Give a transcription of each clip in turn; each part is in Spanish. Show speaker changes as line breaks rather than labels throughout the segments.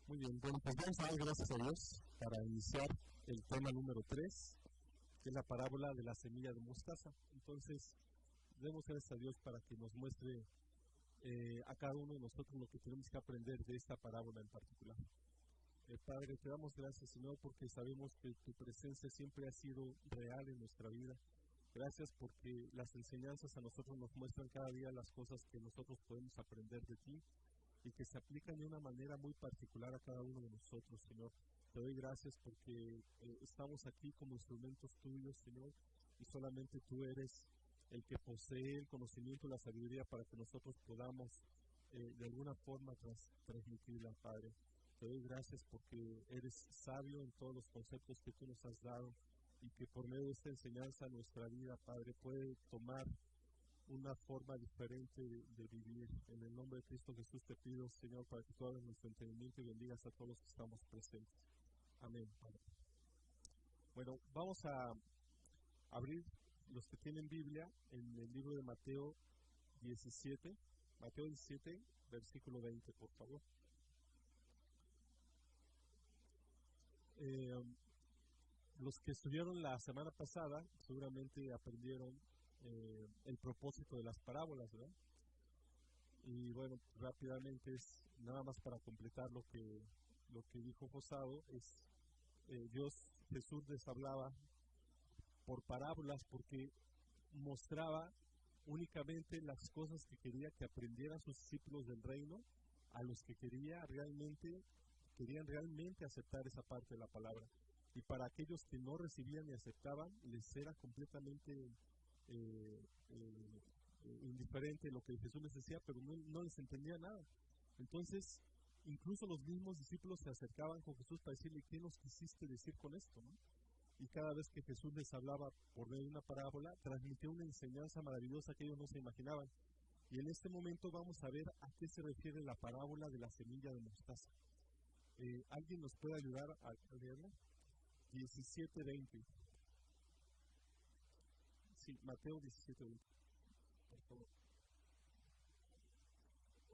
Muy bien, bueno, pues vamos a dar gracias a Dios para iniciar el tema número 3, que es la parábola de la semilla de mostaza. Entonces, demos gracias a Dios para que nos muestre a cada uno de nosotros lo que tenemos que aprender de esta parábola en particular. Padre, te damos gracias, Señor, porque sabemos que tu presencia siempre ha sido real en nuestra vida. Gracias porque las enseñanzas a nosotros nos muestran cada día las cosas que nosotros podemos aprender de ti y que se aplican de una manera muy particular a cada uno de nosotros, Señor. Te doy gracias porque estamos aquí como instrumentos tuyos, Señor, y solamente tú eres el que posee el conocimiento y la sabiduría para que nosotros podamos de alguna forma transmitirla, Padre. Te doy gracias porque eres sabio en todos los conceptos que tú nos has dado y que por medio de esta enseñanza nuestra vida, Padre, puede tomar una forma diferente de vivir. En el nombre de Cristo Jesús te pido, Señor, para que tú abras nuestro entendimiento y bendigas a todos los que estamos presentes. Amén, Padre. Bueno, vamos a abrir, los que tienen Biblia, en el libro de Mateo 17, versículo 20, por favor. Los que estuvieron la semana pasada seguramente aprendieron el propósito de las parábolas, ¿verdad? Y bueno, rápidamente es nada más para completar lo que dijo Josado, es Jesús les hablaba por parábolas porque mostraba únicamente las cosas que quería que aprendieran sus discípulos del reino, a los que querían realmente aceptar esa parte de la palabra. Y para aquellos que no recibían y aceptaban, les era completamente indiferente lo que Jesús les decía, pero no les entendía nada. Entonces, incluso los mismos discípulos se acercaban con Jesús para decirle, ¿qué nos quisiste decir con esto, no? Y cada vez que Jesús les hablaba por medio de una parábola, transmitía una enseñanza maravillosa que ellos no se imaginaban. Y en este momento vamos a ver a qué se refiere la parábola de la semilla de mostaza. ¿Alguien nos puede ayudar a leerla? 17:20. Sí, Mateo 17:20. Por favor.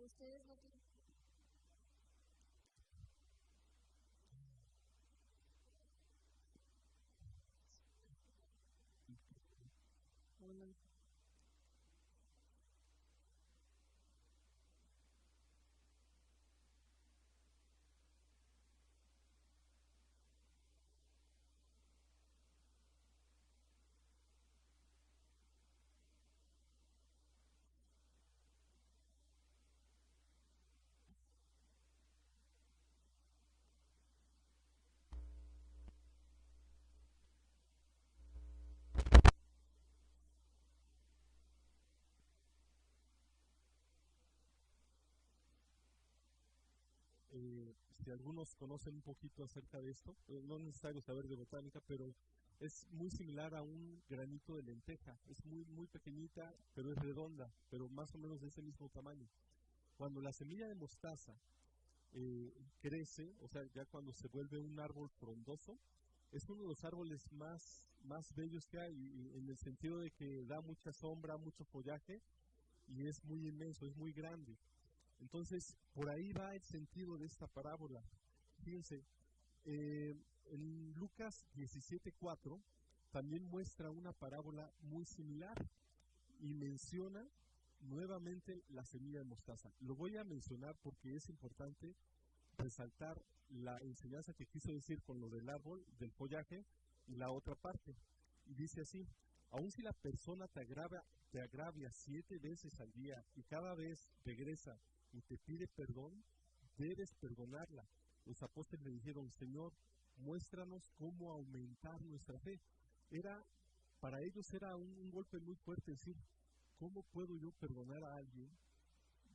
Ustedes no tienen.
Si algunos conocen un poquito acerca de esto, no es necesario saber de botánica, pero es muy similar a un granito de lenteja. Es muy, muy pequeñita, pero es redonda, pero más o menos de ese mismo tamaño. Cuando la semilla de mostaza crece, o sea, ya cuando se vuelve un árbol frondoso, es uno de los árboles más bellos que hay, en el sentido de que da mucha sombra, mucho follaje, y es muy inmenso, es muy grande. Entonces, por ahí va el sentido de esta parábola. Fíjense, en Lucas 17:4 también muestra una parábola muy similar y menciona nuevamente la semilla de mostaza. Lo voy a mencionar porque es importante resaltar la enseñanza que quiso decir con lo del árbol, del follaje y la otra parte. Y dice así: aun si la persona te agravia 7 veces al día y cada vez regresa y te pide perdón, debes perdonarla. Los apóstoles le dijeron: Señor, muéstranos cómo aumentar nuestra fe. Para ellos era un golpe muy fuerte decir, ¿cómo puedo yo perdonar a alguien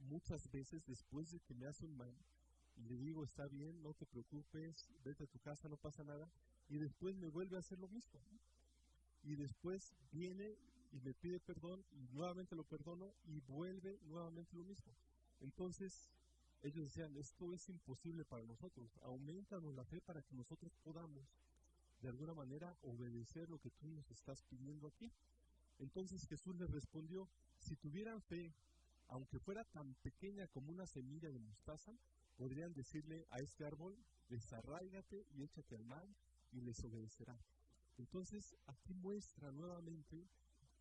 muchas veces después de que me hace un mal? Y le digo, está bien, no te preocupes, vete a tu casa, no pasa nada, y después me vuelve a hacer lo mismo. Y después viene y me pide perdón, y nuevamente lo perdono, y vuelve nuevamente lo mismo. Entonces, ellos decían, esto es imposible para nosotros, aumentanos la fe para que nosotros podamos, de alguna manera, obedecer lo que tú nos estás pidiendo aquí. Entonces Jesús les respondió, si tuvieran fe aunque fuera tan pequeña como una semilla de mostaza, podrían decirle a este árbol, desarráigate y échate al mar, y les obedecerá. Entonces, aquí muestra nuevamente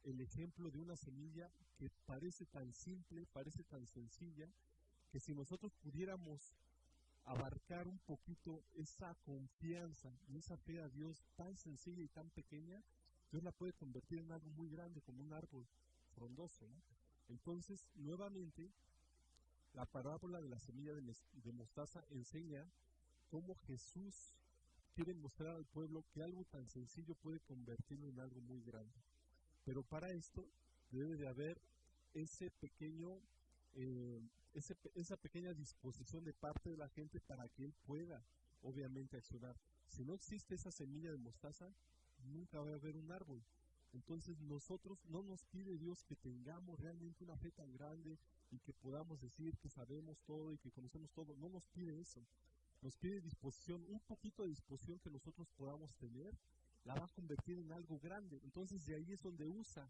el ejemplo de una semilla que parece tan simple, parece tan sencilla, que si nosotros pudiéramos abarcar un poquito esa confianza y esa fe a Dios tan sencilla y tan pequeña, Dios la puede convertir en algo muy grande, como un árbol frondoso, ¿no? Entonces, nuevamente, la parábola de la semilla de mostaza enseña cómo Jesús quiere mostrar al pueblo que algo tan sencillo puede convertirlo en algo muy grande. Pero para esto debe de haber ese pequeño, esa pequeña disposición de parte de la gente para que Él pueda, obviamente, accionar. Si no existe esa semilla de mostaza, nunca va a haber un árbol. Entonces nosotros no nos pide Dios que tengamos realmente una fe tan grande y que podamos decir que sabemos todo y que conocemos todo. No nos pide eso. Nos pide disposición, un poquito de disposición que nosotros podamos tener, la va a convertir en algo grande. Entonces de ahí es donde usa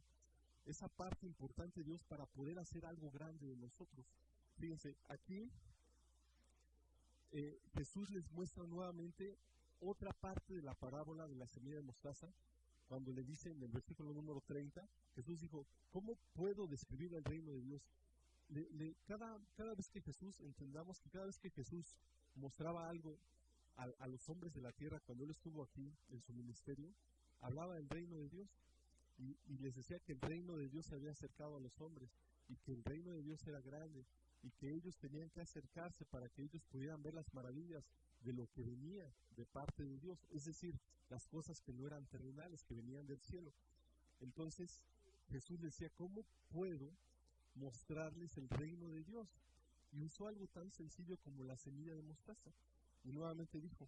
esa parte importante de Dios para poder hacer algo grande de nosotros. Fíjense, aquí Jesús les muestra nuevamente otra parte de la parábola de la semilla de mostaza, cuando le dice en el versículo número 30, Jesús dijo, ¿cómo puedo describir el reino de Dios? Cada vez que Jesús, entendamos que cada vez que Jesús mostraba algo a los hombres de la tierra, cuando Él estuvo aquí en su ministerio, hablaba del reino de Dios y les decía que el reino de Dios se había acercado a los hombres y que el reino de Dios era grande y que ellos tenían que acercarse para que ellos pudieran ver las maravillas de lo que venía de parte de Dios, es decir, las cosas que no eran terrenales, que venían del cielo. Entonces Jesús decía, ¿cómo puedo mostrarles el reino de Dios? Y usó algo tan sencillo como la semilla de mostaza. Y nuevamente dijo,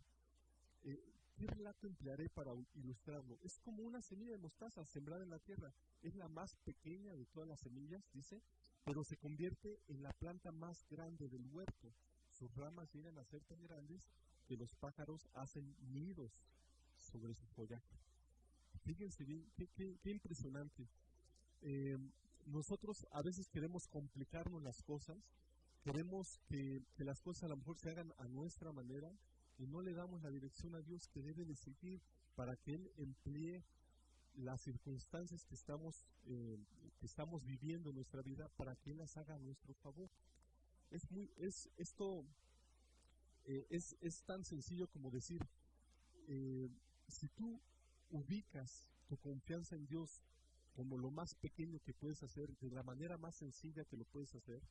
¿qué relato emplearé para ilustrarlo? Es como una semilla de mostaza sembrada en la tierra. Es la más pequeña de todas las semillas, dice, pero se convierte en la planta más grande del huerto. Sus ramas llegan a ser tan grandes que los pájaros hacen nidos sobre su follaje. Fíjense bien, qué impresionante. Nosotros a veces queremos complicarnos las cosas, queremos que las cosas a lo mejor se hagan a nuestra manera y no le damos la dirección a Dios que debe de seguir para que Él emplee las circunstancias que estamos viviendo en nuestra vida para que Él las haga a nuestro favor. Es tan sencillo como decir, si tú ubicas tu confianza en Dios como lo más pequeño que puedes hacer, de la manera más sencilla que lo puedes hacer,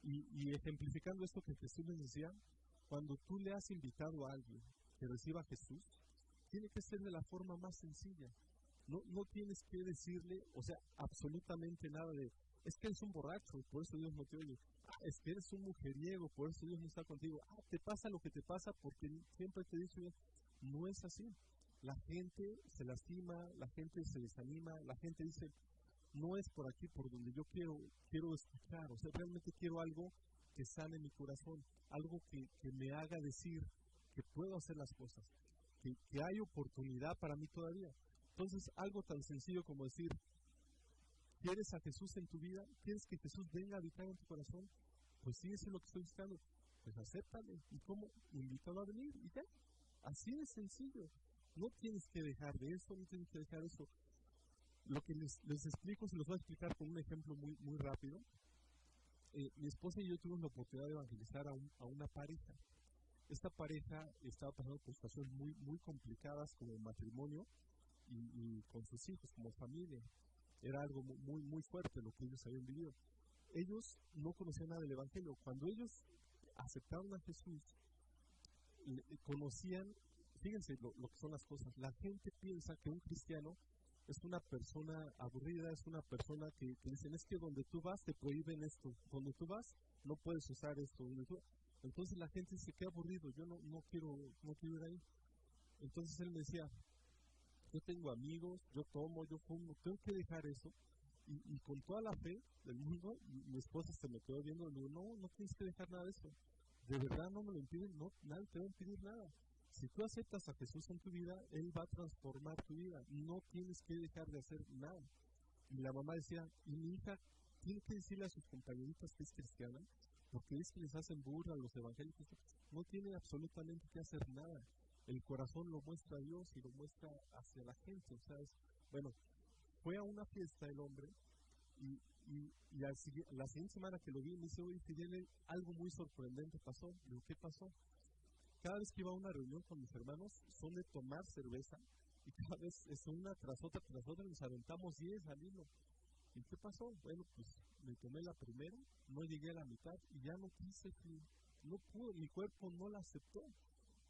y ejemplificando esto que Jesús les decía, cuando tú le has invitado a alguien que reciba a Jesús, tiene que ser de la forma más sencilla. No tienes que decirle, o sea, absolutamente nada de, es que eres un borracho, por eso Dios no te oye. Es que eres un mujeriego, por eso Dios no está contigo. Te pasa lo que te pasa porque siempre te dice, no es así. La gente se lastima, la gente se desanima, la gente dice, no es por aquí por donde yo quiero escuchar, o sea, realmente quiero algo que sane mi corazón, algo que me haga decir que puedo hacer las cosas, que hay oportunidad para mí todavía. Entonces, algo tan sencillo como decir, ¿quieres a Jesús en tu vida? ¿Quieres que Jesús venga a habitar en tu corazón? Pues sí, eso es lo que estoy buscando. Pues acéptale. ¿Y cómo? Invítalo a venir y ya. Así de sencillo. No tienes que dejar de eso, no tienes que dejar eso. Lo que les explico, se los voy a explicar con un ejemplo muy, muy rápido. Mi esposa y yo tuvimos la oportunidad de evangelizar a una pareja. Esta pareja estaba pasando por situaciones muy, muy complicadas como matrimonio y con sus hijos, como familia. Era algo muy, muy fuerte lo que ellos habían vivido. Ellos no conocían nada del Evangelio. Cuando ellos aceptaron a Jesús, conocían, fíjense lo que son las cosas. La gente piensa que un cristiano es una persona aburrida, es una persona que dicen, es que donde tú vas te prohíben esto, donde tú vas no puedes usar esto. Entonces la gente dice, qué aburrido, yo no quiero ir ahí. Entonces él me decía, yo tengo amigos, yo tomo, yo fumo, tengo que dejar eso. Y con toda la fe del mundo, mi esposa se me quedó viendo y le digo, no tienes que dejar nada de eso. De verdad no me lo impiden, no, nadie te va a impedir nada. Si tú aceptas a Jesús en tu vida, Él va a transformar tu vida. No tienes que dejar de hacer nada. Y la mamá decía, ¿y mi hija tiene que decirle a sus compañeritas que es cristiana, porque es que les hacen burla a los evangélicos. No tiene absolutamente que hacer nada. El corazón lo muestra a Dios y lo muestra hacia la gente. O sea, bueno, fue a una fiesta el hombre y la siguiente semana que lo vi me dice, oye, Fidel, algo muy sorprendente pasó. Digo, ¿qué pasó? Cada vez que iba a una reunión con mis hermanos, son de tomar cerveza, y cada vez es una tras otra, nos aventamos 10 al hilo. ¿Y qué pasó? Bueno, pues me tomé la primera, no llegué a la mitad y ya no quise, no pude, mi cuerpo no la aceptó.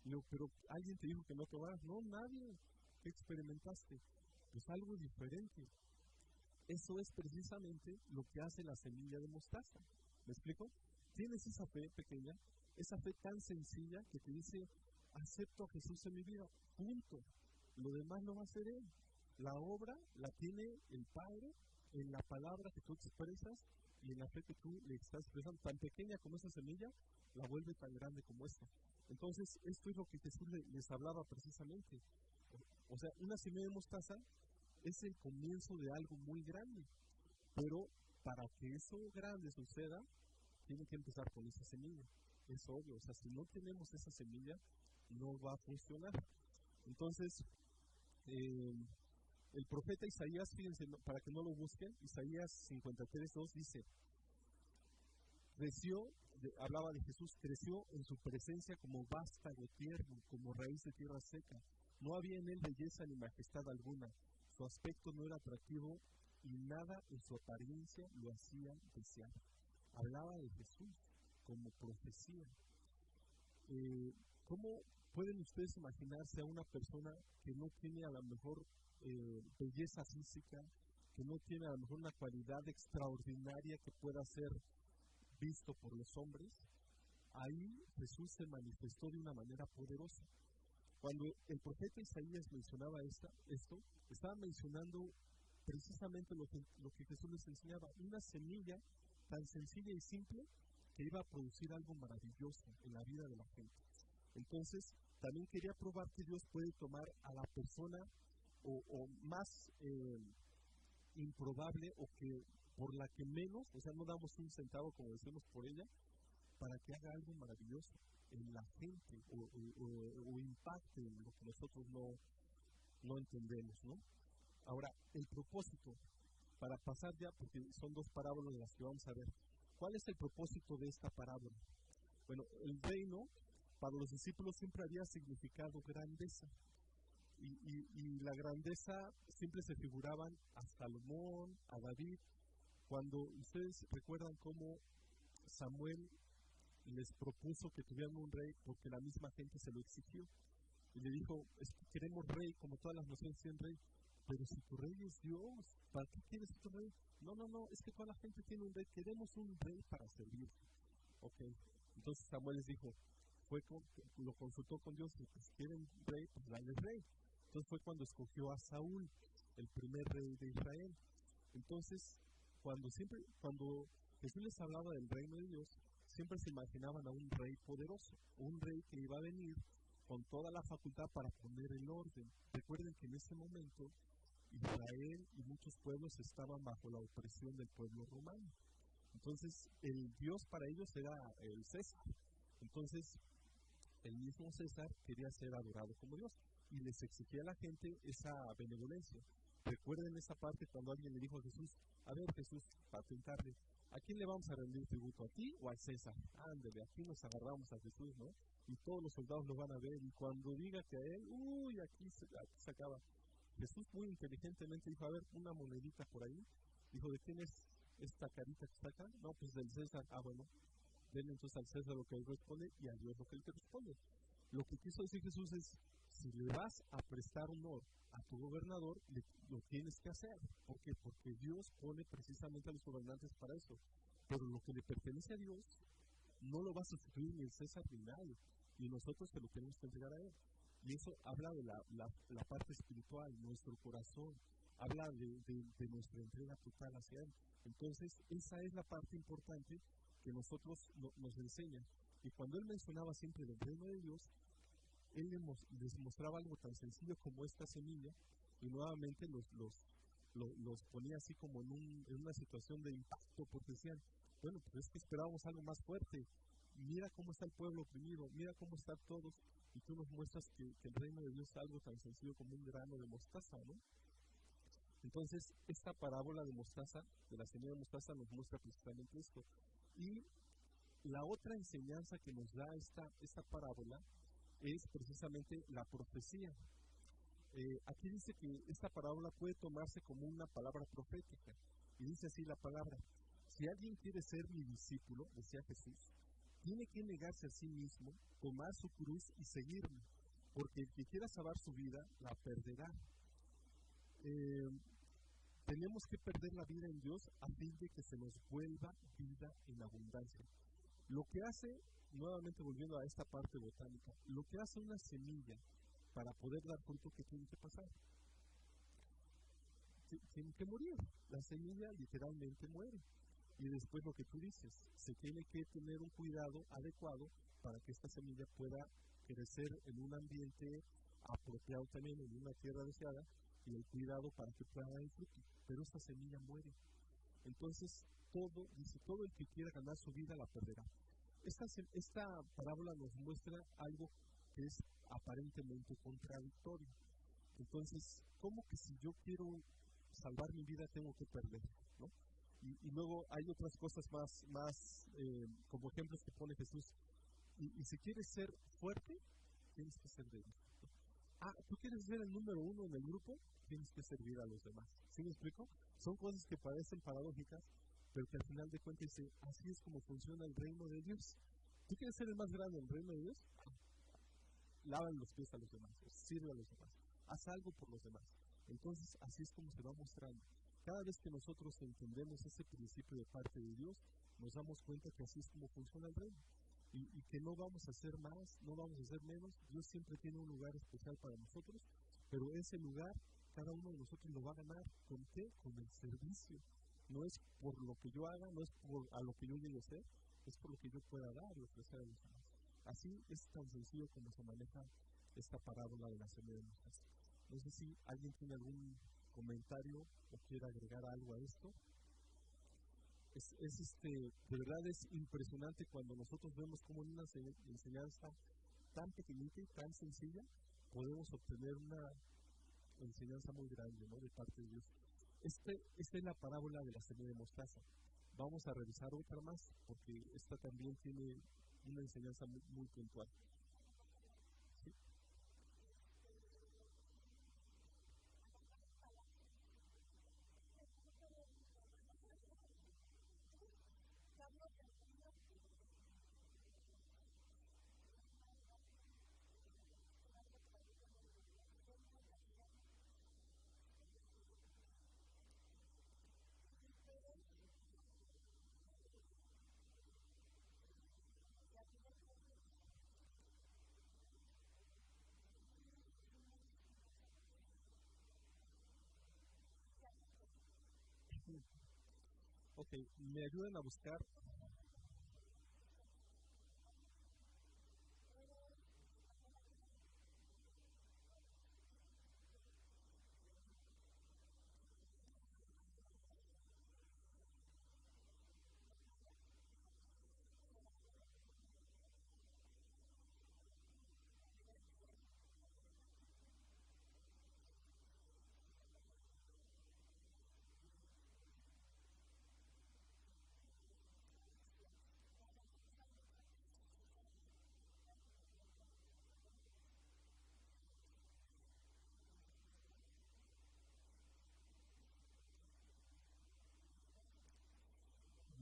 Y digo, pero ¿alguien te dijo que no tomaras? No, nadie. ¿Qué experimentaste? Pues algo diferente. Eso es precisamente lo que hace la semilla de mostaza. ¿Me explico? Tienes esa fe pequeña, esa fe tan sencilla que te dice, acepto a Jesús en mi vida, punto. Lo demás lo va a hacer Él. La obra la tiene el Padre en la palabra que tú expresas y en la fe que tú le estás expresando. Tan pequeña como esa semilla, la vuelve tan grande como esta. Entonces, esto es lo que Jesús les hablaba precisamente. O sea, una semilla de mostaza es el comienzo de algo muy grande. Pero para que eso grande suceda, tiene que empezar con esa semilla. Es obvio. O sea, si no tenemos esa semilla, no va a funcionar. Entonces, el profeta Isaías, fíjense, para que no lo busquen, Isaías 53:2 dice, hablaba de Jesús, creció en su presencia como vástago tierno, como raíz de tierra seca. No había en él belleza ni majestad alguna. Su aspecto no era atractivo y nada en su apariencia lo hacía desear. Hablaba de Jesús como profecía. ¿Cómo pueden ustedes imaginarse a una persona que no tiene a lo mejor belleza física, que no tiene a lo mejor una cualidad extraordinaria que pueda ser visto por los hombres? Ahí Jesús se manifestó de una manera poderosa. Cuando el profeta Isaías mencionaba esto, estaba mencionando precisamente lo que Jesús les enseñaba, una semilla tan sencilla y simple que iba a producir algo maravilloso en la vida de la gente. Entonces, también quería probar que Dios puede tomar a la persona o más improbable o que por la que menos, o sea, no damos un centavo como decimos por ella, para que haga algo maravilloso en la gente o impacte en lo que nosotros no entendemos, ¿no? Ahora, el propósito, para pasar ya, porque son dos parábolas las que vamos a ver. ¿Cuál es el propósito de esta parábola? Bueno, el reino para los discípulos siempre había significado grandeza. Y la grandeza siempre se figuraban a Salomón, a David. Cuando ustedes recuerdan cómo Samuel les propuso que tuvieran un rey porque la misma gente se lo exigió. Y le dijo, es que queremos rey, como todas las naciones tienen rey. Pero si tu rey es Dios, ¿para qué quieres tu rey? No, es que toda la gente tiene un rey, queremos un rey para servir. Ok, entonces Samuel les dijo, lo consultó con Dios, y pues quieren rey, pues dale rey. Entonces fue cuando escogió a Saúl, el primer rey de Israel. Entonces, cuando Jesús les hablaba del reino de Dios, siempre se imaginaban a un rey poderoso, un rey que iba a venir con toda la facultad para poner el orden. Recuerden que en ese momento Israel y muchos pueblos estaban bajo la opresión del pueblo romano. Entonces, el Dios para ellos era el César. Entonces, el mismo César quería ser adorado como Dios y les exigía a la gente esa benevolencia. Recuerden esa parte cuando alguien le dijo a Jesús, a ver Jesús, para tentarle, ¿a quién le vamos a rendir tributo? ¿A ti o al César? Ándale, aquí nos agarramos a Jesús, ¿no? Y todos los soldados lo van a ver y cuando diga que a él, aquí se acaba. Jesús muy inteligentemente dijo, a ver, una monedita por ahí. Dijo, ¿de quién es esta carita que está acá? No, pues del César. Bueno, denle entonces al César lo que él responde y a Dios lo que él te responde. Lo que quiso decir Jesús es, si le vas a prestar honor a tu gobernador, lo tienes que hacer. ¿Por qué? Porque Dios pone precisamente a los gobernantes para eso. Pero lo que le pertenece a Dios, no lo va a sustituir ni el César ni nadie. Y nosotros se lo tenemos que entregar a Él. Y eso habla de la parte espiritual, nuestro corazón. Habla de nuestra entrega total hacia Él. Entonces, esa es la parte importante que nosotros nos enseña. Y cuando Él mencionaba siempre del reino de Dios, Él les mostraba algo tan sencillo como esta semilla, y nuevamente los los ponía así como en una situación de impacto, porque decían, bueno, pues es que esperábamos algo más fuerte. Mira cómo está el pueblo oprimido, mira cómo están todos, y tú nos muestras que el reino de Dios es algo tan sencillo como un grano de mostaza, ¿no? Entonces, esta parábola de mostaza, de la semilla de mostaza, nos muestra precisamente esto. Y la otra enseñanza que nos da esta parábola es precisamente la profecía. Aquí dice que esta parábola puede tomarse como una palabra profética. Y dice así la palabra: si alguien quiere ser mi discípulo, decía Jesús, tiene que negarse a sí mismo, tomar su cruz y seguirme, porque el que quiera salvar su vida, la perderá. Tenemos que perder la vida en Dios a fin de que se nos vuelva vida en abundancia. Lo que hace, nuevamente volviendo a esta parte botánica, lo que hace una semilla para poder dar fruto, ¿qué tiene que pasar? Tiene que morir. La semilla literalmente muere. Y después lo que tú dices, se tiene que tener un cuidado adecuado para que esta semilla pueda crecer en un ambiente apropiado también, en una tierra deseada, y el cuidado para que pueda dar el fruto. Pero esta semilla muere. Entonces, todo el que quiera ganar su vida la perderá. Esta parábola nos muestra algo que es aparentemente contradictorio. Entonces, ¿cómo que si yo quiero salvar mi vida tengo que perder? ¿No? Y luego hay otras cosas más como ejemplos que pone Jesús. Y si quieres ser fuerte, tienes que ser débil. ¿Tú quieres ser el número uno en el grupo? Tienes que servir a los demás. ¿Sí me explico? Son cosas que parecen paradójicas, pero que al final de cuentas dice, así es como funciona el reino de Dios. ¿Tú quieres ser el más grande en el reino de Dios? Lava los pies a los demás, sirve a los demás, haz algo por los demás. Entonces, así es como se va mostrando. Cada vez que nosotros entendemos ese principio de parte de Dios, nos damos cuenta que así es como funciona el reino. Y que no vamos a hacer más, no vamos a hacer menos. Dios siempre tiene un lugar especial para nosotros, pero ese lugar, cada uno de nosotros lo va a ganar. ¿Con qué? Con el servicio. No es por lo que yo haga, no es por a lo que yo llegue a ser, es por lo que yo pueda dar y ofrecer a los demás. Así es tan sencillo como se maneja esta parábola de la semilla de mostaza. No sé si alguien tiene algún comentario o quiere agregar algo a esto. De verdad es impresionante cuando nosotros vemos cómo en una enseñanza tan pequeñita y tan sencilla podemos obtener una enseñanza muy grande, ¿no?, de parte de Dios. Esta es la parábola de la semilla de mostaza. Vamos a revisar otra más porque esta también tiene una enseñanza muy, muy puntual. ¿Sí? Ok, me ayudan a buscar.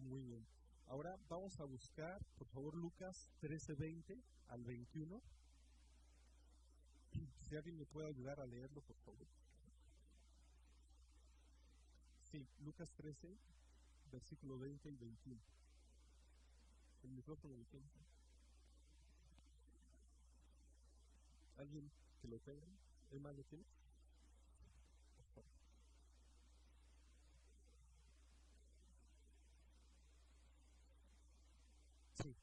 Muy bien. Ahora vamos a buscar, por favor, Lucas 13:20 al 21. Si alguien me puede ayudar a leerlo, por favor. Sí, Lucas 13, versículo 20 y 21. El micrófono lo tiene. ¿Alguien que lo tenga? ¿Emma lo tiene? Por favor. Sí.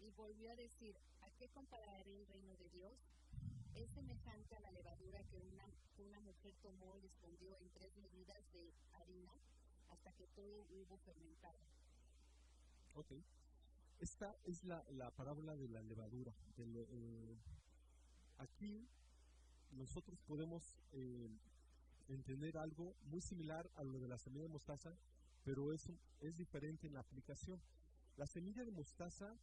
Y volvió a decir, ¿a qué compararé el reino de Dios? es semejante a la levadura que una mujer tomó y escondió en 3 medidas de harina hasta que todo hubo fermentado.
Ok. Esta es la parábola de la levadura. Aquí nosotros podemos entender algo muy similar a lo de la semilla de mostaza, pero es diferente en la aplicación. La semilla de mostaza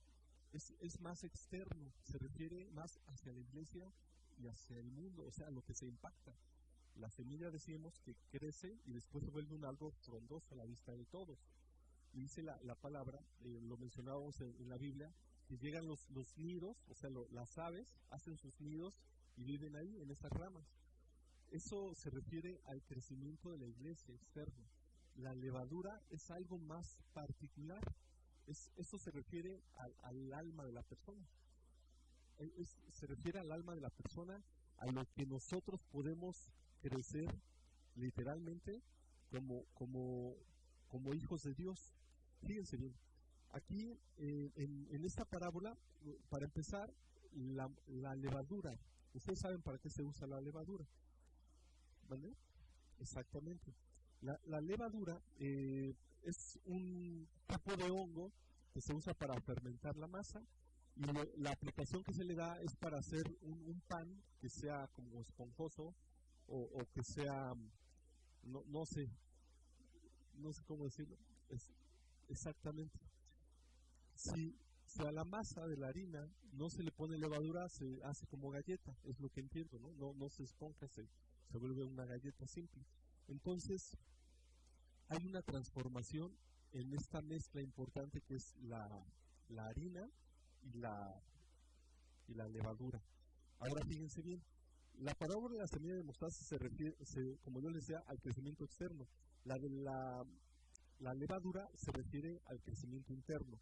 es más externo, se refiere más hacia la iglesia y hacia el mundo, o sea, a lo que se impacta. La semilla, decimos, que crece y después se vuelve un algo frondoso a la vista de todos. Y dice la palabra, lo mencionábamos en la Biblia, que llegan los nidos, o sea, las aves hacen sus nidos y viven ahí, en esas ramas. Eso se refiere al crecimiento de la iglesia externa. La levadura es algo más particular. Eso se refiere al alma de la persona. Se refiere al alma de la persona, a lo que nosotros podemos crecer literalmente como hijos de Dios. Fíjense bien, aquí en esta parábola, para empezar, la levadura, ustedes saben para qué se usa la levadura, ¿vale? Exactamente. La levadura es un tipo de hongo que se usa para fermentar la masa, y la aplicación que se le da es para hacer un pan que sea como esponjoso o que sea, no sé cómo decirlo, exactamente. Si a la masa de la harina no se le pone levadura, se hace como galleta, es lo que entiendo, no se esponja, se vuelve una galleta simple. Entonces, hay una transformación en esta mezcla importante que es la harina y la levadura. Ahora fíjense bien, la parábola de la semilla de mostaza se refiere, como yo les decía, al crecimiento externo. La levadura se refiere al crecimiento interno.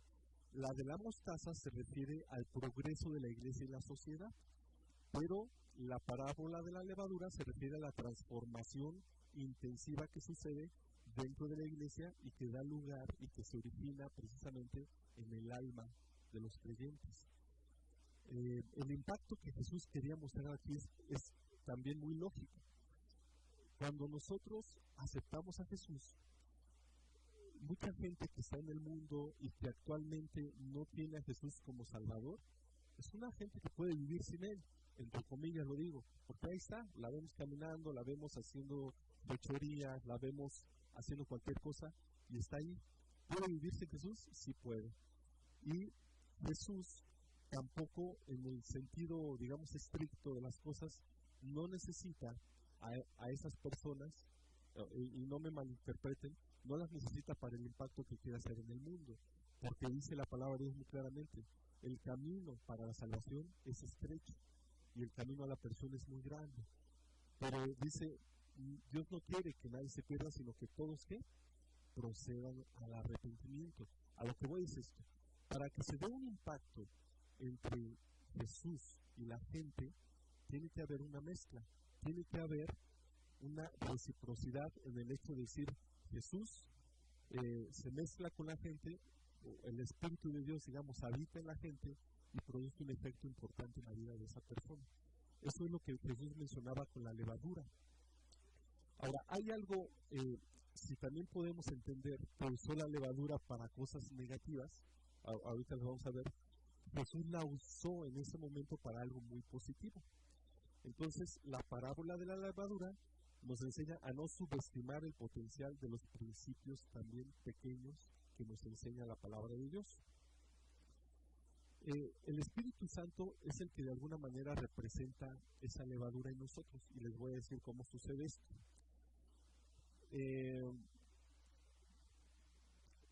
La de la mostaza se refiere al progreso de la iglesia y la sociedad. Pero la parábola de la levadura se refiere a la transformación intensiva que sucede dentro de la iglesia y que da lugar y que se origina precisamente en el alma de los creyentes. El impacto que Jesús quería mostrar aquí es también muy lógico. Cuando nosotros aceptamos a Jesús, mucha gente que está en el mundo y que actualmente no tiene a Jesús como Salvador, es una gente que puede vivir sin Él, entre comillas lo digo, porque ahí está, la vemos caminando, la vemos haciendo fechorías, la vemos haciendo cualquier cosa y está ahí. ¿Puede vivir sin Jesús? Sí puede. Y Jesús tampoco, en el sentido, digamos, estricto de las cosas, no necesita a esas personas, y no me malinterpreten, no las necesita para el impacto que quiere hacer en el mundo, porque dice la palabra de Dios muy claramente, el camino para la salvación es estrecho y el camino a la persona es muy grande, pero dice, Dios no quiere que nadie se pierda, sino que todos que procedan al arrepentimiento. A lo que voy es esto, para que se dé un impacto entre Jesús y la gente, tiene que haber una mezcla, tiene que haber una reciprocidad en el hecho de decir, Jesús se mezcla con la gente, el Espíritu de Dios, digamos, habita en la gente y produce un efecto importante en la vida de esa persona. Eso es lo que Jesús mencionaba con la levadura. Ahora, hay algo, si también podemos entender que usó la levadura para cosas negativas, ahorita lo vamos a ver, Jesús la usó en ese momento para algo muy positivo. Entonces, la parábola de la levadura nos enseña a no subestimar el potencial de los principios también pequeños que nos enseña la palabra de Dios. El Espíritu Santo es el que de alguna manera representa esa levadura en nosotros, y les voy a decir cómo sucede esto.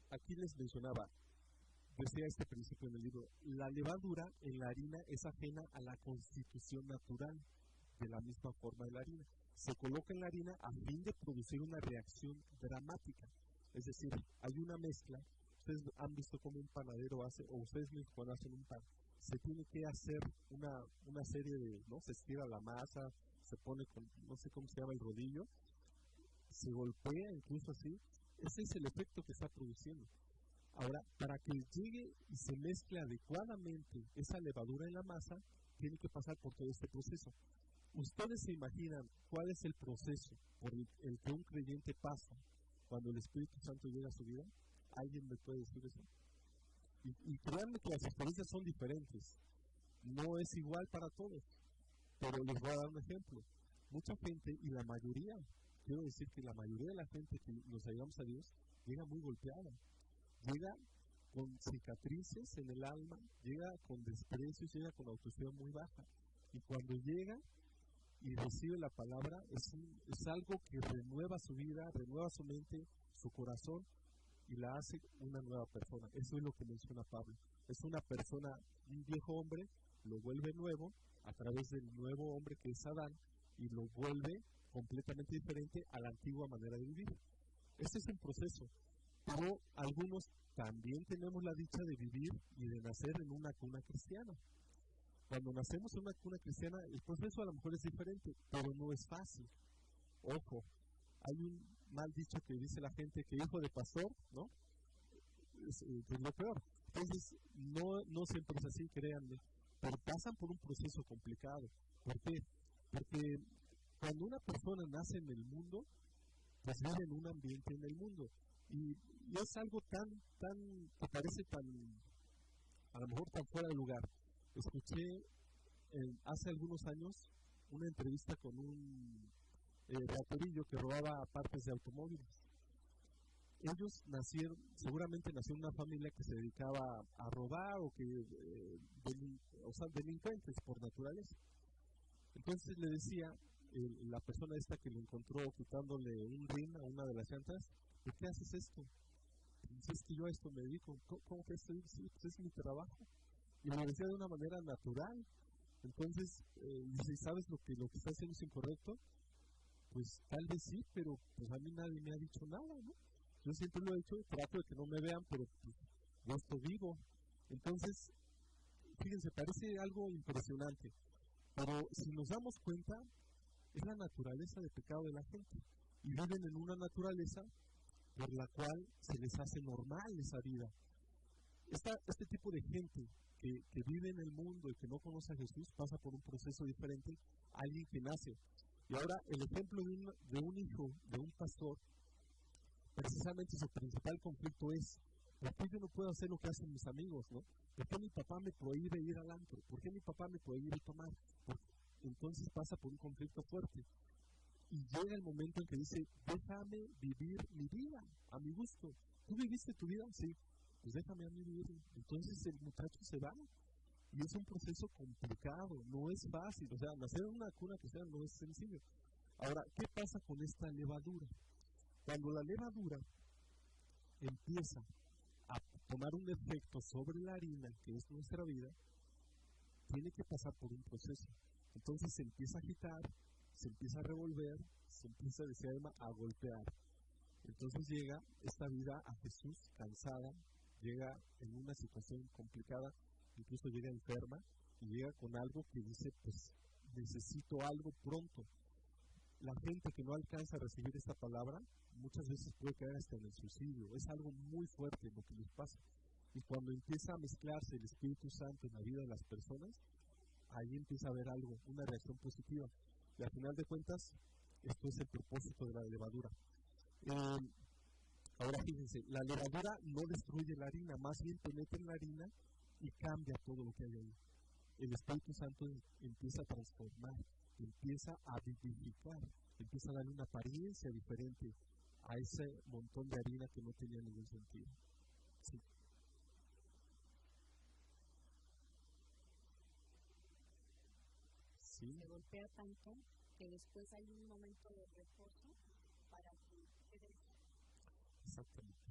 Aquí les mencionaba, decía este principio en el libro, la levadura en la harina es ajena a la constitución natural de la misma forma de la harina. Se coloca en la harina a fin de producir una reacción dramática. Es decir, hay una mezcla. Ustedes han visto cómo un panadero hace, o ustedes mismos cuando hacen un pan, se tiene que hacer una serie de, ¿no? Se estira la masa, se pone con, no sé cómo se llama el rodillo, se golpea incluso así. Ese es el efecto que está produciendo. Ahora, para que llegue y se mezcle adecuadamente esa levadura en la masa, tiene que pasar por todo este proceso. ¿Ustedes se imaginan cuál es el proceso por el que un creyente pasa cuando el Espíritu Santo llega a su vida? ¿Alguien me puede decir eso? Y créanme que las experiencias son diferentes. No es igual para todos. Pero les voy a dar un ejemplo. Mucha gente, y la mayoría, quiero decir que la mayoría de la gente que nos llegamos a Dios, llega muy golpeada. Llega con cicatrices en el alma, llega con desprecios, llega con autoestima muy baja. Y cuando llega y recibe la palabra, es algo que renueva su vida, renueva su mente, su corazón, y la hace una nueva persona. Eso es lo que menciona Pablo. Es una persona, un viejo hombre, lo vuelve nuevo a través del nuevo hombre que es Adán, y lo vuelve completamente diferente a la antigua manera de vivir. Este es un proceso, pero algunos también tenemos la dicha de vivir y de nacer en una cuna cristiana. Cuando nacemos en una cuna cristiana, el proceso a lo mejor es diferente, pero no es fácil. Ojo, hay un mal dicho que dice la gente que hijo de pastor, ¿no? Es lo peor. Entonces, no siempre es así, créanme, pero pasan por un proceso complicado. ¿Por qué? Porque cuando una persona nace en el mundo, pues vive en un ambiente en el mundo. Y es algo que parece a lo mejor tan fuera de lugar. Escuché hace algunos años una entrevista con un ratorillo que robaba partes de automóviles. Ellos seguramente nació en una familia que se dedicaba a robar o sea, delincuentes por naturaleza. Entonces le decía la persona esta que lo encontró quitándole un rin a una de las llantas, ¿por qué haces esto? Dice, es que yo a esto me dedico. ¿Cómo que esto? Sí, pues es mi trabajo. Y lo decía de una manera natural. Entonces, dice, ¿sabes lo que está haciendo es incorrecto? Pues tal vez sí, pero pues a mí nadie me ha dicho nada, ¿no? Yo siempre lo he hecho, trato de que no me vean, pero pues yo estoy vivo. Entonces, fíjense, parece algo impresionante, pero si nos damos cuenta, es la naturaleza de pecado de la gente. Y viven en una naturaleza por la cual se les hace normal esa vida. Este tipo de gente que vive en el mundo y que no conoce a Jesús pasa por un proceso diferente a alguien que nace. Y ahora el ejemplo de un hijo, de un pastor, precisamente su principal conflicto es: ¿por qué yo no puedo hacer lo que hacen mis amigos, no? ¿Por qué mi papá me prohíbe ir al antro? ¿Por qué mi papá me prohíbe tomar? Entonces pasa por un conflicto fuerte. Y llega el momento en que dice: déjame vivir mi vida a mi gusto. ¿Tú viviste tu vida? Sí. Pues déjame a mí vivirla. Entonces el muchacho se va. Y es un proceso complicado, no es fácil. O sea, nacer en una cuna cristiana no es sencillo. Ahora, ¿qué pasa con esta levadura? Cuando la levadura empieza a tomar un efecto sobre la harina, que es nuestra vida, tiene que pasar por un proceso. Entonces se empieza a agitar, se empieza a revolver, se empieza de llama a golpear. Entonces llega esta vida a Jesús cansada, llega en una situación complicada, incluso llega enferma y llega con algo que dice, pues necesito algo pronto. La gente que no alcanza a recibir esta palabra muchas veces puede caer hasta en el suicidio. Es algo muy fuerte lo que les pasa. Y cuando empieza a mezclarse el Espíritu Santo en la vida de las personas, ahí empieza a haber algo, una reacción positiva. Y al final de cuentas, esto es el propósito de la levadura. Ahora fíjense, la levadura no destruye la harina, más bien penetra en la harina y cambia todo lo que hay ahí. El Espíritu Santo empieza a transformar, empieza a vivificar, empieza a darle una apariencia diferente a ese montón de harina que no tenía ningún sentido. Sí. Sí.
Se golpea tanto que después hay un momento de reposo para que quede.
Exactamente.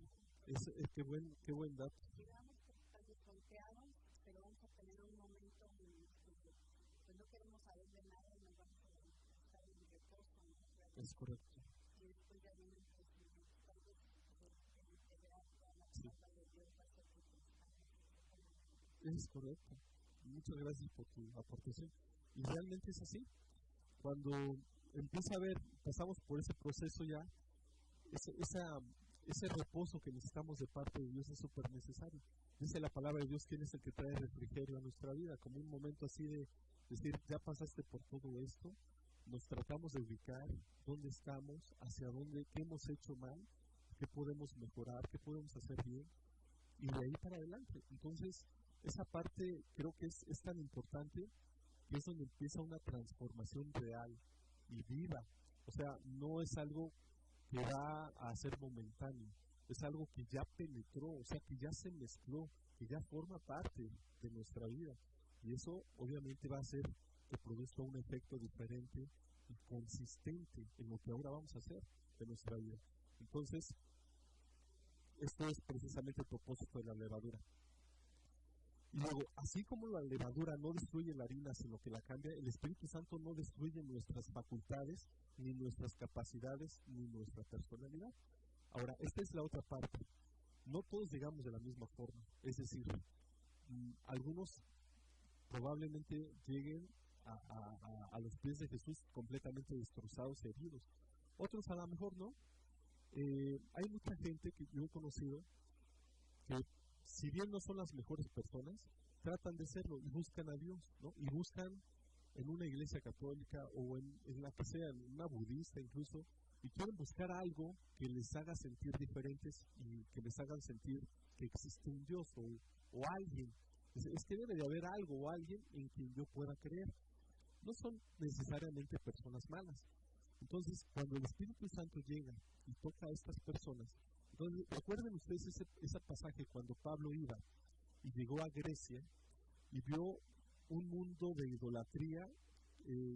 Qué buen dato.
Digamos que están golpeados, pero vamos a tener un momento en el que pues no queremos saber de nada y nos vamos a estar en reposo, ¿no?
Es correcto.
Y después ya viene el crecimiento, tal vez el integrar toda la palabra de Dios va a ser
Es correcto. Muchas gracias por tu aportación. Y realmente es así. Cuando empieza a ver, pasamos por ese proceso ya, ese reposo que necesitamos de parte de Dios es súper necesario. Dice la palabra de Dios, ¿quién es el que trae refrigerio a nuestra vida? Como un momento así de decir, ya pasaste por todo esto, nos tratamos de ubicar dónde estamos, hacia dónde, qué hemos hecho mal, qué podemos mejorar, qué podemos hacer bien, y de ahí para adelante. Entonces, esa parte creo que es tan importante, que es donde empieza una transformación real y viva. O sea, no es algo que va a ser momentáneo, es algo que ya penetró, o sea, que ya se mezcló, que ya forma parte de nuestra vida. Y eso obviamente va a hacer que produzca un efecto diferente y consistente en lo que ahora vamos a hacer de nuestra vida. Entonces, esto es precisamente el propósito de la levadura. Y luego, así como la levadura no destruye la harina, sino que la cambia, el Espíritu Santo no destruye nuestras facultades, ni nuestras capacidades, ni nuestra personalidad. Ahora, esta es la otra parte. No todos llegamos de la misma forma. Es decir, algunos probablemente lleguen a los pies de Jesús completamente destrozados y heridos. Otros a lo mejor no. Hay mucha gente que yo he conocido que, si bien no son las mejores personas, tratan de serlo y buscan a Dios, ¿no? Y buscan en una iglesia católica o en la que sea, en una budista incluso, y quieren buscar algo que les haga sentir diferentes y que les hagan sentir que existe un Dios o alguien. Es que debe de haber algo o alguien en quien yo pueda creer. No son necesariamente personas malas. Entonces, cuando el Espíritu Santo llega y toca a estas personas, entonces, recuerden ustedes ese pasaje cuando Pablo iba y llegó a Grecia y vio un mundo de idolatría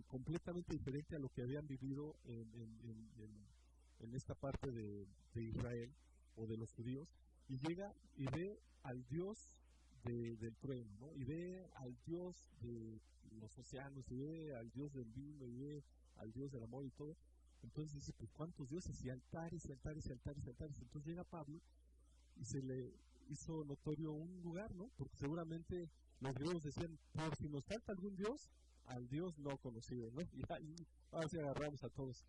completamente diferente a lo que habían vivido en esta parte de Israel o de los judíos, y llega y ve al Dios del trueno, ¿no? Y ve al Dios de los océanos, y ve al Dios del vino, y ve al Dios del amor y todo. Entonces dice, pues ¿cuántos dioses? Y altares, y altares, y altares, y altares. Entonces llega Pablo y se le hizo notorio un lugar, ¿no? Porque seguramente los griegos decían, por si nos falta algún dios, al Dios no conocido, ¿no? Y ahí ahora sí agarramos a todos.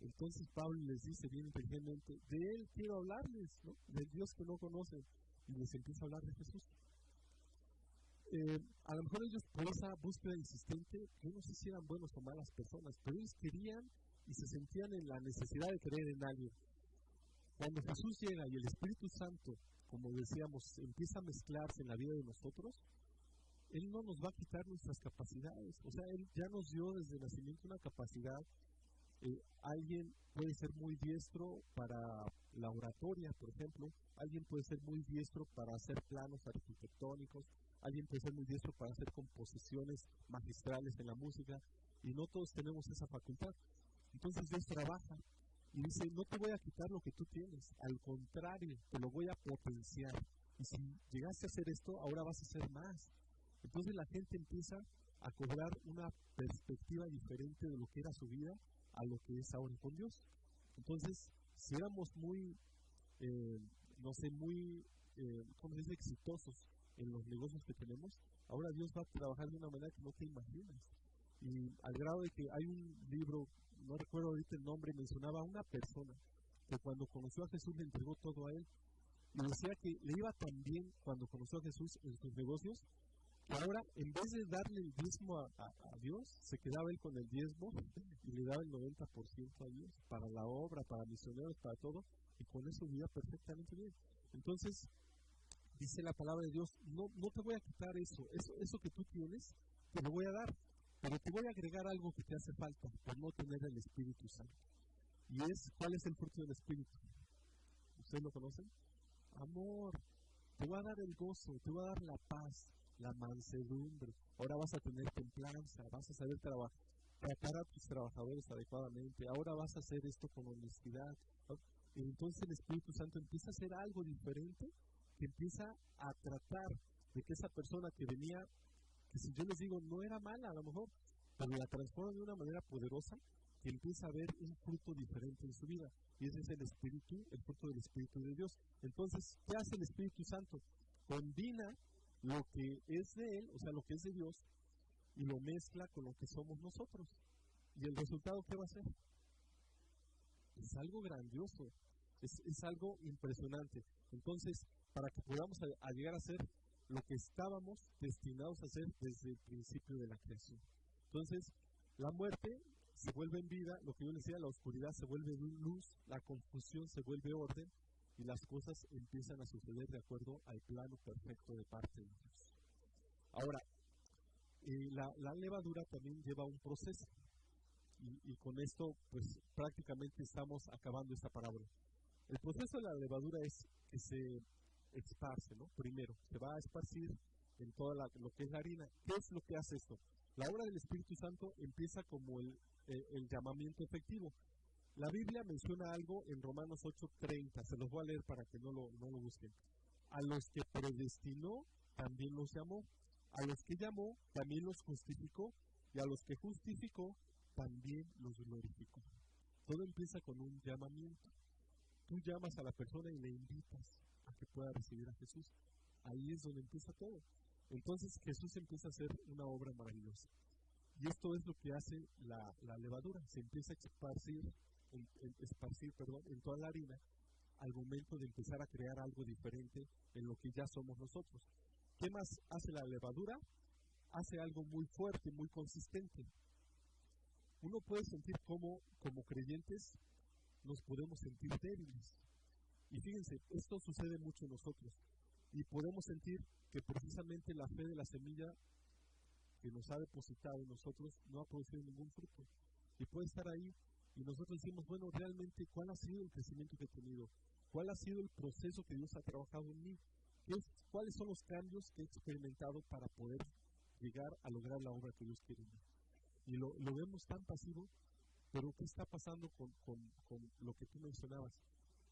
Entonces Pablo les dice bien inteligentemente, de él quiero hablarles, ¿no? Del Dios que no conocen. Y les empieza a hablar de Jesús. A lo mejor ellos, por esa búsqueda insistente, yo no sé si eran buenos o malas personas, pero ellos querían y se sentían en la necesidad de creer en alguien. Cuando Jesús llega y el Espíritu Santo, como decíamos, empieza a mezclarse en la vida de nosotros, Él no nos va a quitar nuestras capacidades. O sea, Él ya nos dio desde el nacimiento una capacidad. Alguien puede ser muy diestro para la oratoria, por ejemplo. Alguien puede ser muy diestro para hacer planos arquitectónicos. Alguien puede ser muy diestro para hacer composiciones magistrales en la música. Y no todos tenemos esa facultad. Entonces Dios trabaja y dice, no te voy a quitar lo que tú tienes. Al contrario, te lo voy a potenciar. Y si llegaste a hacer esto, ahora vas a hacer más. Entonces la gente empieza a cobrar una perspectiva diferente de lo que era su vida a lo que es ahora con Dios. Entonces, si éramos muy, ¿cómo se dice?, exitosos en los negocios que tenemos, ahora Dios va a trabajar de una manera que no te imaginas. Y al grado de que hay un libro, no recuerdo ahorita el nombre, mencionaba a una persona que cuando conoció a Jesús le entregó todo a él. Y decía que le iba tan bien cuando conoció a Jesús en sus negocios, que ahora, en vez de darle el diezmo a Dios, se quedaba él con el diezmo y le daba el 90% a Dios, para la obra, para misioneros, para todo, y con eso vivía perfectamente bien. Entonces, dice la palabra de Dios, no te voy a quitar eso que tú tienes, te lo voy a dar, pero te voy a agregar algo que te hace falta, por no tener el Espíritu Santo. Y ¿cuál es el fruto del Espíritu? ¿Ustedes lo conocen? Amor. Te voy a dar el gozo, te voy a dar la paz, la mansedumbre. Ahora vas a tener templanza, vas a saber tratar a tus trabajadores adecuadamente. Ahora vas a hacer esto con honestidad, ¿no? Y entonces el Espíritu Santo empieza a hacer algo diferente, que empieza a tratar de que esa persona que venía, que si yo les digo no era mala a lo mejor, pero la transforma de una manera poderosa, que empieza a ver un fruto diferente en su vida. Y ese es el fruto del Espíritu de Dios. Entonces, ¿qué hace el Espíritu Santo? Combina lo que es de Él, o sea, lo que es de Dios, y lo mezcla con lo que somos nosotros. ¿Y el resultado qué va a ser? Es algo grandioso, es algo impresionante. Entonces, para que podamos llegar a ser lo que estábamos destinados a hacer desde el principio de la creación. Entonces, la muerte se vuelve en vida, lo que yo les decía, la oscuridad se vuelve luz, la confusión se vuelve orden, y las cosas empiezan a suceder de acuerdo al plano perfecto de parte de Dios. Ahora, la levadura también lleva un proceso, y con esto pues prácticamente estamos acabando esta parábola. El proceso de la levadura es que se esparce, ¿no? Primero, se va a esparcir en toda lo que es la harina. ¿Qué es lo que hace esto? La obra del Espíritu Santo empieza como el llamamiento efectivo. La Biblia menciona algo en Romanos 8:30, se los voy a leer para que no lo busquen. A los que predestinó, también los llamó. A los que llamó, también los justificó. Y a los que justificó, también los glorificó. Todo empieza con un llamamiento. Tú llamas a la persona y le invitas a que pueda recibir a Jesús. Ahí es donde empieza todo. Entonces Jesús empieza a hacer una obra maravillosa. Y esto es lo que hace la levadura. Se empieza a esparcir en toda la harina al momento de empezar a crear algo diferente en lo que ya somos nosotros. ¿Qué más hace la levadura? Hace algo muy fuerte, muy consistente. Uno puede sentir como creyentes nos podemos sentir débiles. Y fíjense, esto sucede mucho en nosotros. Y podemos sentir que precisamente la fe de la semilla que nos ha depositado en nosotros no ha producido ningún fruto. Y puede estar ahí y nosotros decimos, bueno, realmente, ¿cuál ha sido el crecimiento que he tenido? ¿Cuál ha sido el proceso que Dios ha trabajado en mí? ¿Cuáles son los cambios que he experimentado para poder llegar a lograr la obra que Dios quiere en mí? Y lo vemos tan pasivo, pero ¿qué está pasando con lo que tú mencionabas?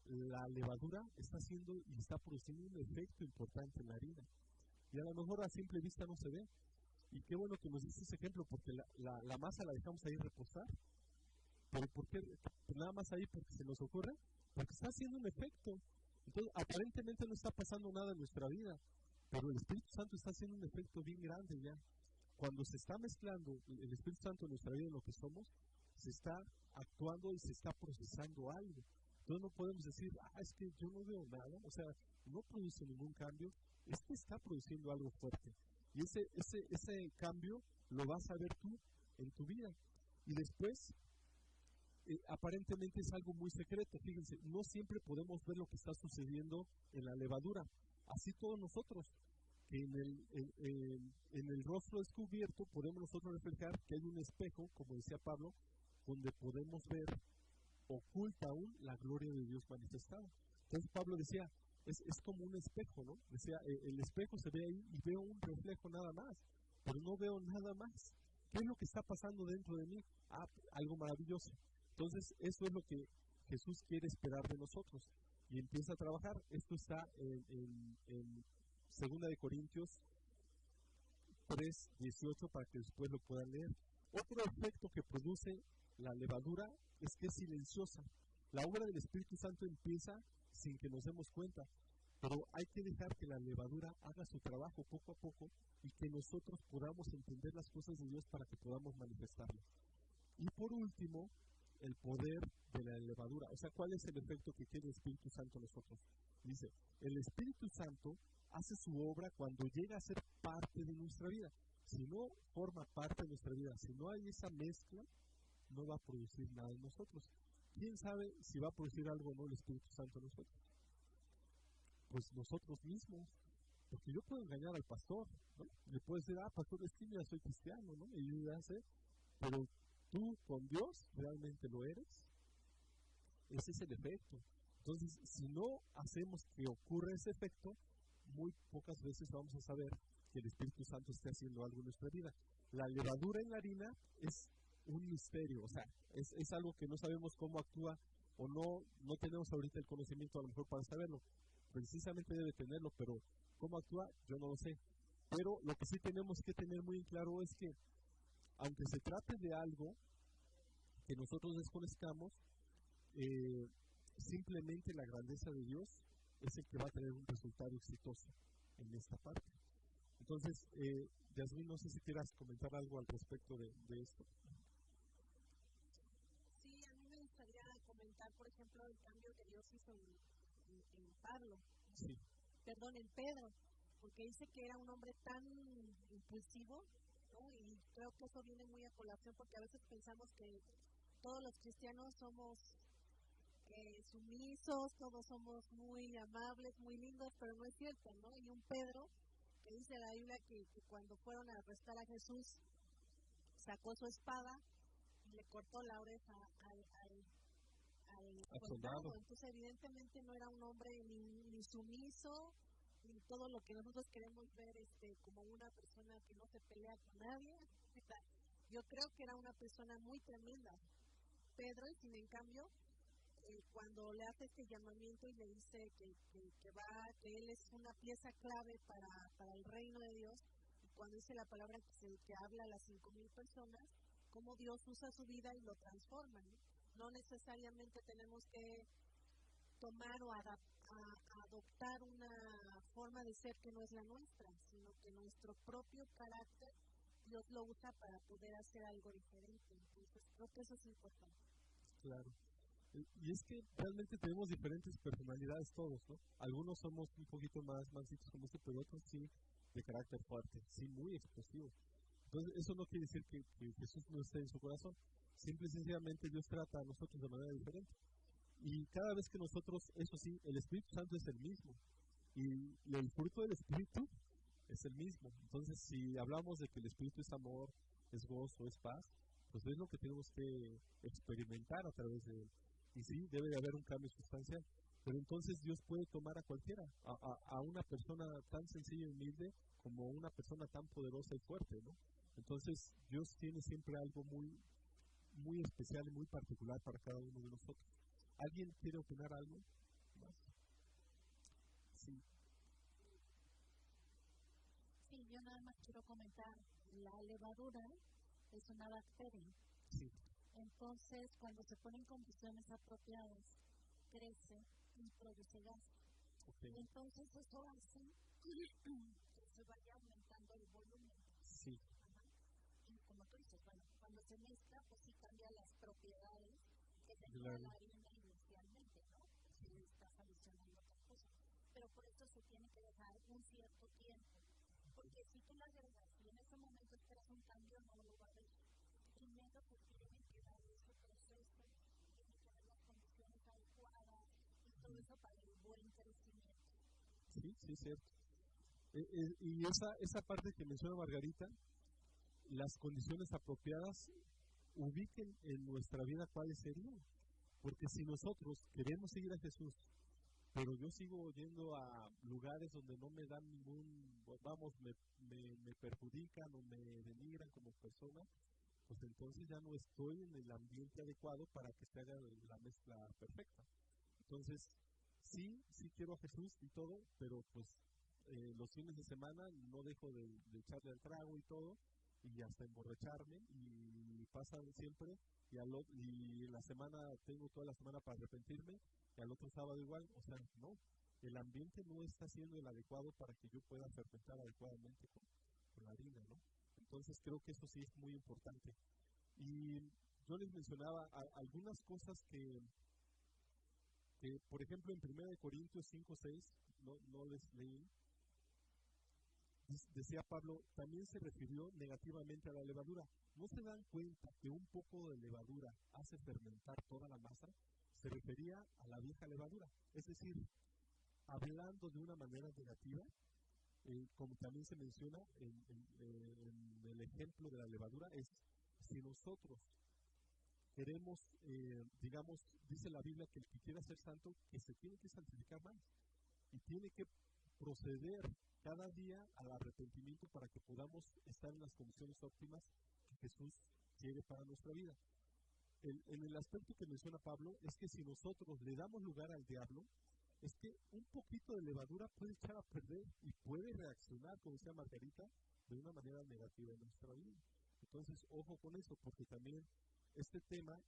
La levadura está haciendo y está produciendo un efecto importante en la harina. Y a lo mejor a simple vista no se ve. Y qué bueno que nos dice ese ejemplo, porque la masa la dejamos ahí reposar. ¿Pero por qué? Nada más ahí porque se nos ocurre. Porque está haciendo un efecto. Entonces, aparentemente no está pasando nada en nuestra vida, pero el Espíritu Santo está haciendo un efecto bien grande ya. Cuando se está mezclando el Espíritu Santo en nuestra vida, en lo que somos, se está actuando y se está procesando algo. Entonces no podemos decir, es que yo no veo nada, o sea, no produce ningún cambio. Este está produciendo algo fuerte. Y ese cambio lo vas a ver tú en tu vida. Y después, aparentemente es algo muy secreto. Fíjense, no siempre podemos ver lo que está sucediendo en la levadura. Así todos nosotros, que en el rostro descubierto podemos nosotros reflejar que hay un espejo, como decía Pablo, donde podemos ver oculta aún la gloria de Dios manifestada. Entonces Pablo decía, es como un espejo, ¿no? Decía, el espejo se ve ahí y veo un reflejo nada más, pero no veo nada más. ¿Qué es lo que está pasando dentro de mí? Algo maravilloso. Entonces eso es lo que Jesús quiere esperar de nosotros y empieza a trabajar. Esto está en 2 de Corintios 3:18 para que después lo puedan leer. Otro efecto que produce la levadura es que es silenciosa. La obra del Espíritu Santo empieza sin que nos demos cuenta, pero hay que dejar que la levadura haga su trabajo poco a poco y que nosotros podamos entender las cosas de Dios para que podamos manifestarlo. Y por último, el poder de la levadura. O sea, ¿cuál es el efecto que tiene el Espíritu Santo en nosotros? Dice, el Espíritu Santo hace su obra cuando llega a ser parte de nuestra vida. Si no forma parte de nuestra vida, si no hay esa mezcla, no va a producir nada en nosotros. ¿Quién sabe si va a producir algo o no el Espíritu Santo en nosotros? Pues nosotros mismos. Porque yo puedo engañar al pastor, ¿no? Le puedo decir, pastor, es que yo ya soy cristiano, ¿no? Y yo ya sé. Pero tú con Dios realmente lo eres. Ese es el efecto. Entonces, si no hacemos que ocurra ese efecto, muy pocas veces vamos a saber que el Espíritu Santo esté haciendo algo en nuestra vida. La levadura en la harina es un misterio, o sea, es algo que no sabemos cómo actúa o no tenemos ahorita el conocimiento a lo mejor para saberlo. Precisamente debe tenerlo, pero cómo actúa yo no lo sé. Pero lo que sí tenemos que tener muy claro es que aunque se trate de algo que nosotros desconozcamos, simplemente la grandeza de Dios es el que va a tener un resultado exitoso en esta parte. Entonces, Yasmín, no sé si quieras comentar algo al respecto de esto.
Sí, a mí me gustaría comentar, por ejemplo, el cambio que Dios hizo en Pablo.
Sí.
Perdón, en Pedro. porque dice que era un hombre tan impulsivo, ¿no? Y creo que eso viene muy a colación, porque a veces pensamos que todos los cristianos somos sumisos, todos somos muy amables, muy lindos, pero no es cierto, ¿no? Y un Pedro, que dice la Biblia que cuando fueron a arrestar a Jesús, sacó su espada y le cortó la oreja al soldado. Entonces evidentemente no era un hombre ni sumiso, ni todo lo que nosotros queremos ver como una persona que no se pelea con nadie. Yo creo que era una persona muy tremenda, Pedro, y sin en cambio, cuando le hace este llamamiento y le dice que él es una pieza clave para el reino de Dios, y cuando dice la palabra que habla a las 5,000 personas, cómo Dios usa su vida y lo transforma, ¿no? No necesariamente tenemos que tomar o adoptar una forma de ser que no es la nuestra, sino que nuestro propio carácter Dios lo usa para poder hacer algo diferente. Entonces creo que eso es importante.
Claro. Y es que realmente tenemos diferentes personalidades todos, ¿no? Algunos somos un poquito más mansitos como este, pero otros sí de carácter fuerte, sí muy explosivos. Entonces eso no quiere decir que Jesús no esté en su corazón. Simple y sencillamente Dios trata a nosotros de manera diferente. Y cada vez que nosotros, eso sí, el Espíritu Santo es el mismo. Y el fruto del Espíritu es el mismo. Entonces si hablamos de que el Espíritu es amor, es gozo, es paz, pues es lo que tenemos que experimentar a través de él. Y sí, debe de haber un cambio sustancial. Pero entonces Dios puede tomar a cualquiera, a una persona tan sencilla y humilde como una persona tan poderosa y fuerte, ¿no? Entonces Dios tiene siempre algo muy, muy especial y muy particular para cada uno de nosotros. ¿Alguien quiere opinar algo más? Sí.
Sí, yo nada más quiero comentar, la levadura es una bacteria.
Sí.
Entonces, cuando se ponen condiciones apropiadas, crece y produce gas.
Okay.
Entonces, eso hace que se vaya aumentando el volumen.
Sí.
Ajá. Y como tú dices, bueno, cuando se mezcla, pues sí cambia las propiedades que tenía la harina inicialmente, ¿no? Si le estás adicionando otras cosas. Pero por eso se tiene que dejar un cierto tiempo. Porque si tú la agregas y en ese momento esperas un cambio, no lo va a ver. Primero se tiene que dar ese proceso, tiene que dar las condiciones adecuadas y todo eso para el buen crecimiento.
Sí, sí, cierto. Y esa parte que menciona Margarita, las condiciones apropiadas, ubiquen en nuestra vida cuáles serían. Porque si nosotros queremos seguir a Jesús, pero yo sigo yendo a lugares donde no me dan me perjudican o me denigran como persona, pues entonces ya no estoy en el ambiente adecuado para que se haga la mezcla perfecta. Entonces, sí quiero a Jesús y todo, pero pues los fines de semana no dejo de echarle al trago y todo, y hasta emborracharme, y pasa siempre, y la semana, tengo toda la semana para arrepentirme, y al otro sábado igual, o sea, no, el ambiente no está siendo el adecuado para que yo pueda fermentar adecuadamente con la harina, ¿no? Entonces creo que eso sí es muy importante. Y yo les mencionaba algunas cosas que por ejemplo en 1 Corintios 5:6, no les leí, decía Pablo, también se refirió negativamente a la levadura. ¿No se dan cuenta que un poco de levadura hace fermentar toda la masa? Se refería a la vieja levadura. Es decir, hablando de una manera negativa, como también se menciona en el ejemplo de la levadura, es si nosotros queremos, digamos, dice la Biblia que el que quiera ser santo, que se tiene que santificar más y tiene que proceder cada día al arrepentimiento para que podamos estar en las condiciones óptimas que Jesús quiere para nuestra vida. En el aspecto que menciona Pablo es que si nosotros le damos lugar al diablo, es que un poquito de levadura puede echar a perder y puede reaccionar, como decía Margarita, de una manera negativa en nuestra vida. Entonces, ojo con eso, porque también este tema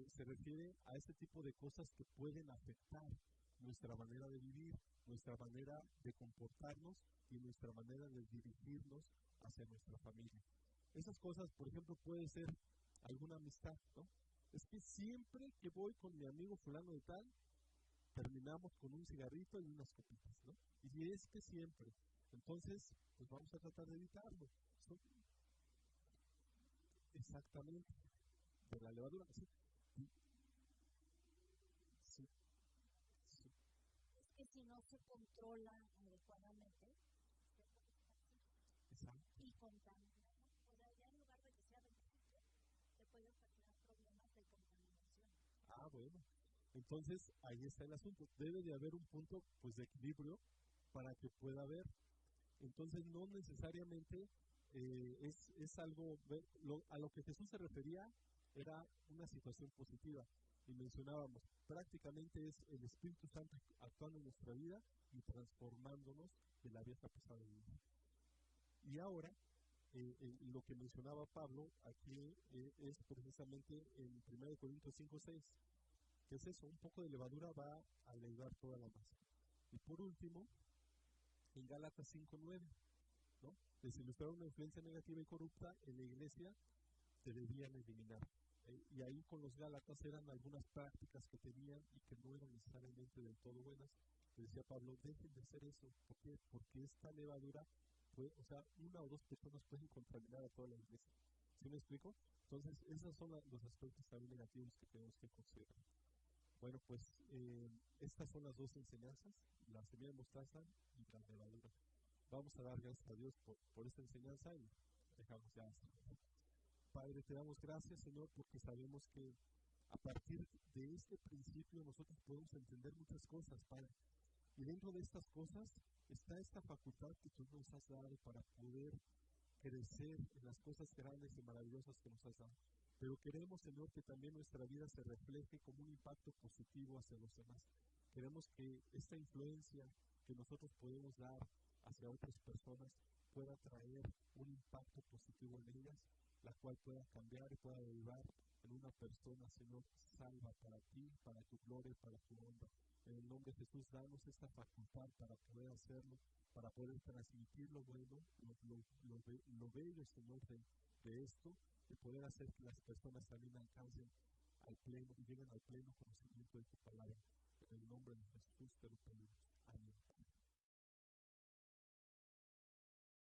se refiere a este tipo de cosas que pueden afectar nuestra manera de vivir, nuestra manera de comportarnos y nuestra manera de dirigirnos hacia nuestra familia. Esas cosas, por ejemplo, puede ser alguna amistad, ¿no? Es que siempre que voy con mi amigo fulano de tal, terminamos con un cigarrito y unas copitas, ¿no? Y es que siempre. Entonces, pues vamos a tratar de evitarlo. Exactamente, de la levadura, sí. Sí, sí.
Es que si no se controla adecuadamente,
Exacto.
y contaminar, o sea, ya en lugar de que sea benéfico, te puede ocasionar problemas de contaminación.
Bueno. Entonces, ahí está el asunto. Debe de haber un punto, pues, de equilibrio para que pueda haber. Entonces, no necesariamente es algo, a lo que Jesús se refería era una situación positiva. Y mencionábamos, prácticamente es el Espíritu Santo actuando en nuestra vida y transformándonos de la vieja pesada de vida. Y ahora, lo que mencionaba Pablo aquí es precisamente en 1 Corintios 5:6. ¿Qué es eso? Un poco de levadura va a leudar toda la masa. Y por último, en Gálatas 5:9, ¿no? Si ilustrar una influencia negativa y corrupta en la iglesia, se debían eliminar. Y ahí con los Gálatas eran algunas prácticas que tenían y que no eran necesariamente del todo buenas. Le decía Pablo, dejen de hacer eso. ¿Por qué? Porque esta levadura, o sea, una o dos personas pueden contaminar a toda la iglesia. ¿Sí me explico? Entonces, esos son los aspectos también negativos que tenemos que considerar. Bueno, pues estas son las dos enseñanzas, la semilla de mostaza y la levadura. Vamos a dar gracias a Dios por esta enseñanza y dejamos ya hasta aquí. Padre, te damos gracias, Señor, porque sabemos que a partir de este principio nosotros podemos entender muchas cosas, Padre. Y dentro de estas cosas está esta facultad que tú nos has dado para poder crecer en las cosas grandes y maravillosas que nos has dado. Pero queremos, Señor, que también nuestra vida se refleje como un impacto positivo hacia los demás. Queremos que esta influencia que nosotros podemos dar hacia otras personas pueda traer un impacto positivo en ellas, la cual pueda cambiar y pueda derivar en una persona, Señor, salva para ti, para tu gloria, para tu honra. En el nombre de Jesús, danos esta facultad para poder hacerlo, para poder transmitir lo bueno, lo bello, Señor, de esto, de poder hacer que las personas también alcancen al pleno y lleguen al pleno conocimiento de tu palabra. En el nombre de Jesús te lo pedimos.